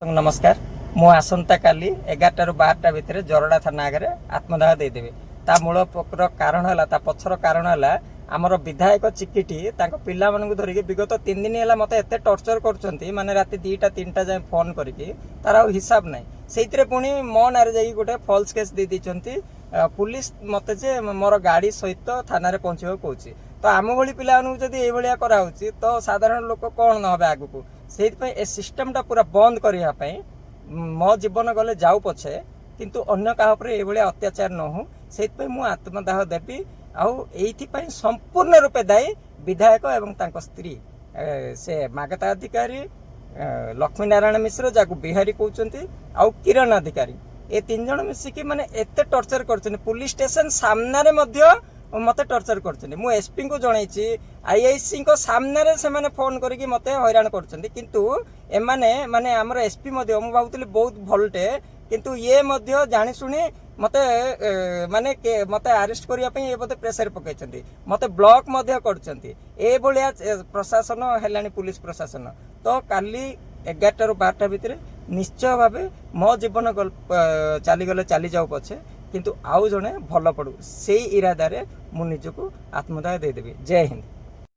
नमस्कार मु आसंता काली 11 ରୁ 12 भितर जरडा थाना आगे आत्मदाह देदेवी ता मूल कारण है पछर कारण है आमर विधायक चिकिटी पिला मानू धरिकी विगत 3 दिन है मत एत टर्चर कर माने राति 2टा 3टा जाए फोन करके तार आ हिसाब ना से पुणी मो ना जा गोटे फल्स केस दे दी पुलिस मत जे मोर गाड़ी सहित थाना पहुँचा कौच तो आम भली पिला जदि ये कराऊँ तो साधारण लोक कौन ना आग को से ए सिस्टमटा पूरा बंद करने मो जीवन गले जाऊ पछे किंतु अन्य क्या ये अत्याचार न हो से मुझे आत्मदाह देवी आईपाई संपूर्ण रूपे दायी विधायक एवं तांको स्त्री से मागता अधिकारी लक्ष्मी नारायण मिश्र जहाँ बिहारी कहते आउ किरण अधिकारी ए 3 जन मिसिकी माने एते टर्चर कर पुलिस स्टेशन सामने मत टर्चर कर मु एसपी को जनई आईआईसी को सामने से माने फोन करके मत हैरान कर माने आमर एसपी मु भावुली बहुत भलटे किंतु ये जानी शुणी मत माने मत अरेस्ट करने बोधे प्रेसर पकई मत ब्लॉक कर प्रशासन है पुलिस प्रशासन तो काली 11 ରୁ 12 भितर निश्चय भाव मो जीवन चलीगले चली जाऊ पछे किंतु आउ जड़े भल पड़ू से इरादा रे मु निजको आत्मदाह देदेवी। जय हिंद।